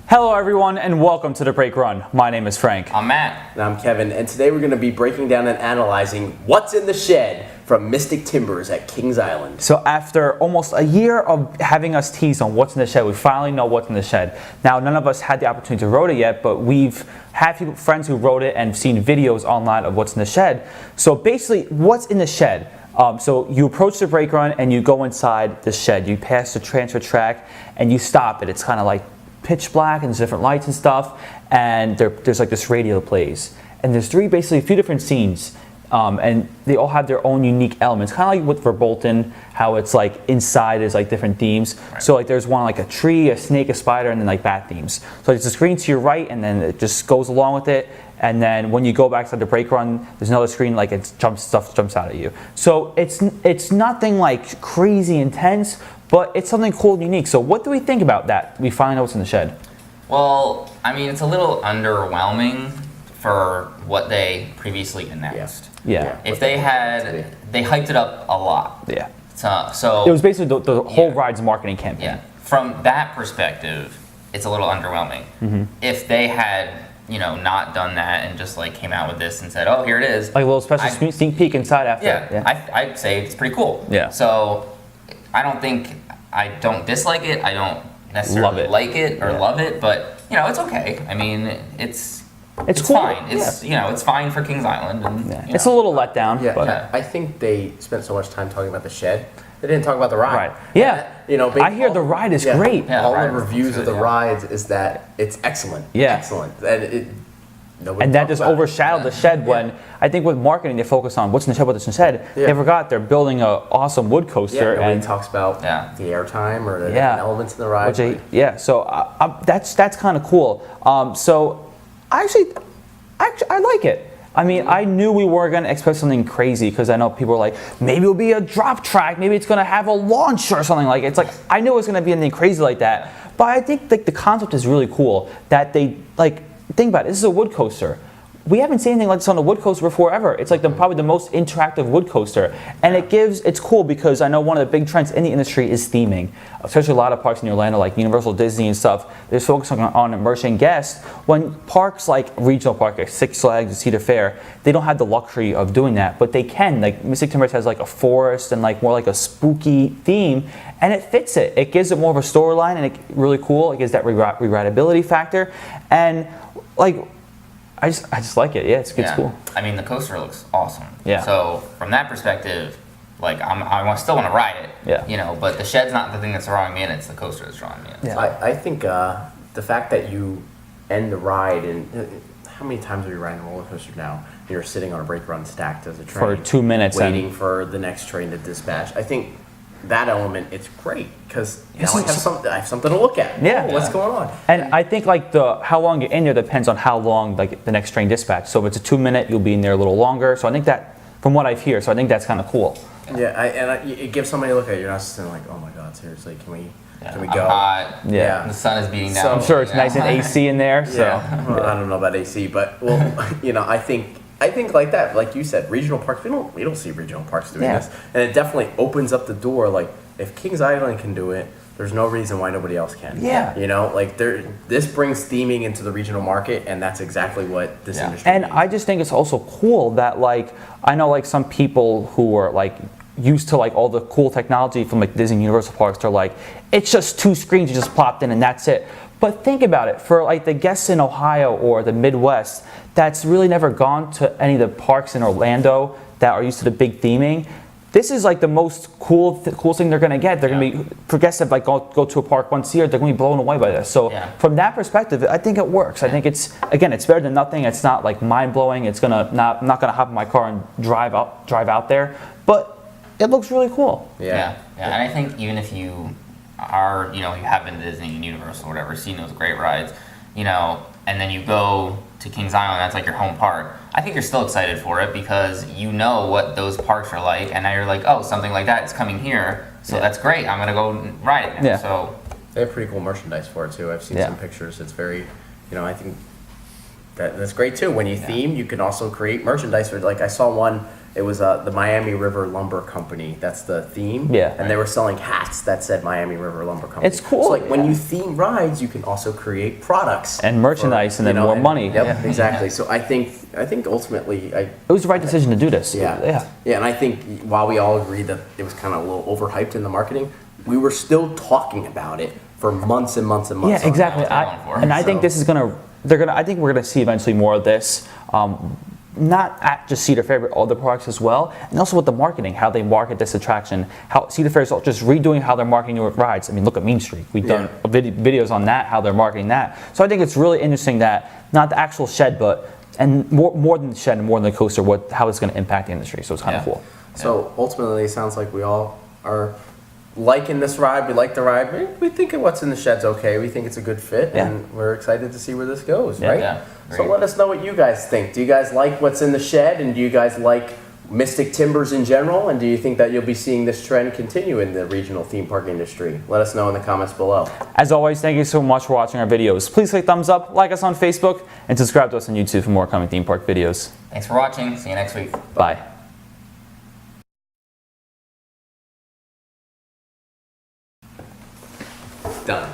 Hello everyone and welcome to The Break Run. My name is Frank. I'm Matt. And I'm Kevin, and today we're going to be breaking down and analyzing what's in the shed from Mystic Timbers at Kings Island. So after almost a year of having us tease on what's in the shed, we finally know what's in the shed. Now none of us had the opportunity to rode it yet, but we've had friends who rode it and seen videos online of what's in the shed. So basically, what's in the shed? So you approach the brake run and you go inside the shed. You pass the transfer track and you stop it. It's kind of like pitch black and there's different lights and stuff, and there's like this radio that plays, and there's basically a few different scenes, and they all have their own unique elements, kind of like with Verbolten, how it's like inside is like different themes. Right. So like there's one like a tree, a snake, a spider, and then like bat themes. So there's a screen to your right, and then it just goes along with it. And then when you go back to the brake run, there's another screen like stuff jumps out at you. So it's nothing like crazy intense, but it's something cool and unique. So what do we think about that? We finally know what's in the shed. Well, I mean, it's a little underwhelming for what they previously announced. Yeah. If they hyped it up a lot. Yeah. So it was basically the whole ride's marketing campaign. Yeah. From that perspective, it's a little underwhelming. Mm-hmm. If they had, not done that and just like came out with this and said, "Oh, here it is," like a little special sneak peek inside after. Yeah. I'd say it's pretty cool. Yeah. So I don't dislike it. I don't necessarily like it or love it, but it's okay. I mean, it's cool. fine. It's fine for Kings Island, and it's a little letdown. Yeah, but I think they spent so much time talking about the shed. They didn't talk about the ride. Right. Yeah. I hear the ride is great. Yeah, all the reviews of the rides is that it's excellent. Yeah. Excellent. And that just overshadowed the shed when I think with marketing they focus on what's in the shed, what's in the shed. They forgot they're building an awesome wood coaster. Yeah, and talks about the airtime or the different elements in the ride. So that's kind of cool. So actually, I like it. I mean, I knew we were going to expect something crazy because I know people are like, maybe it'll be a drop track, maybe it's going to have a launch or something like it. It's like, I knew it was going to be anything crazy like that. But I think like the concept is really cool that they like, think about it, this is a wood coaster. We haven't seen anything like this on a wood coaster before ever. It's like probably the most interactive wood coaster. And it's cool because I know one of the big trends in the industry is theming. Especially a lot of parks in Orlando like Universal, Disney and stuff, they're focusing on immersing guests. When parks like regional park, like Six Flags and Cedar Fair, they don't have the luxury of doing that, but they can. Like Mystic Timbers has like a forest and like more like a spooky theme, and it fits it. It gives it more of a storyline and it's really cool. It gives that re-rideability factor. And like, I just like it. Yeah, it's cool. I mean, the coaster looks awesome. Yeah. So from that perspective, like still want to ride it. Yeah. But the shed's not the thing that's drawing me in. It's the coaster that's drawing me in. Yeah. I think the fact that you end the ride and how many times have you ridden a roller coaster now? You're sitting on a brake run stacked as a train for 2 minutes, waiting for the next train to dispatch. I think that element, it's great because now I have something to look at. Yeah. What's going on? And I think like how long you're in there depends on how long like the next train dispatch. So if it's a 2 minute, you'll be in there a little longer. So I think that, from what I've heard, so I think that's kind of cool. Yeah, it gives somebody a look at it. You're not sitting like, oh my God, seriously, can we go? Hot. Yeah. The sun is beating down. So I'm sure it's nice and AC in there. So Well, I don't know about AC, but I think like that, like you said, regional parks. We don't see regional parks doing this, and it definitely opens up the door. Like if Kings Island can do it, there's no reason why nobody else can. Yeah. This brings theming into the regional market, and that's exactly what this industry And needs. I just think it's also cool that like I know like some people who are like used to like all the cool technology from like Disney Universal parks, they're like, it's just 2 screens you just plopped in and that's it. But think about it, for like the guests in Ohio or the Midwest that's really never gone to any of the parks in Orlando that are used to the big theming, this is like the most cool thing they're gonna get. They're gonna be, for guests that like go to a park once a year, they're gonna be blown away by this. So from that perspective, I think it works. I think it's better than nothing. It's not like mind blowing. It's I'm not gonna hop in my car and drive out there, but it looks really cool. Yeah. And I think even if you are, you have been to Disney and Universal or whatever, seen those great rides, and then you go to Kings Island, that's like your home park. I think you're still excited for it because you know what those parks are like, and now you're like, oh, something like that is coming here, so that's great. I'm gonna go ride it now. Yeah. So they have pretty cool merchandise for it too. I've seen some pictures. It's very, I think that's great too. When you theme, you can also create merchandise. Like I saw one It was the Miami River Lumber Company. That's the theme. Yeah. And they were selling hats that said Miami River Lumber Company. It's cool. So like when you theme rides, you can also create products And merchandise and then more money. Yep, Yeah. exactly. So I think ultimately, It was the right decision to do this. yeah. And I think while we all agreed that it was kind of a little overhyped in the marketing, we were still talking about it for months and months and months. Yeah, exactly. That's what I'm going for. And I think So- this is I think we're gonna see eventually more of this. Not at just Cedar Fair, but other parks as well, and also with the marketing, how they market this attraction. How Cedar Fair is just redoing how they're marketing their rides. I mean, look at Mean Street. We've done videos on that, how they're marketing that. So I think it's really interesting that not the actual shed, but and more than the shed and more than the coaster, how it's going to impact the industry. So it's kind of Yeah. cool. So ultimately, it sounds like we all are liking this ride. We like the ride. We think what's in the shed's okay. We think it's a good fit, Yeah. and we're excited to see where this goes, Yeah. right? Yeah, So great. let us know what you guys think. Do you guys like what's in the shed, and do you guys like Mystic Timbers in general? And do you think that you'll be seeing this trend continue in the regional theme park industry? Let us know in the comments below. As always, thank you so much for watching our videos. Please click thumbs up, like us on Facebook, and subscribe to us on YouTube for more coming theme park videos. Thanks for watching. See you next week. Bye. Done.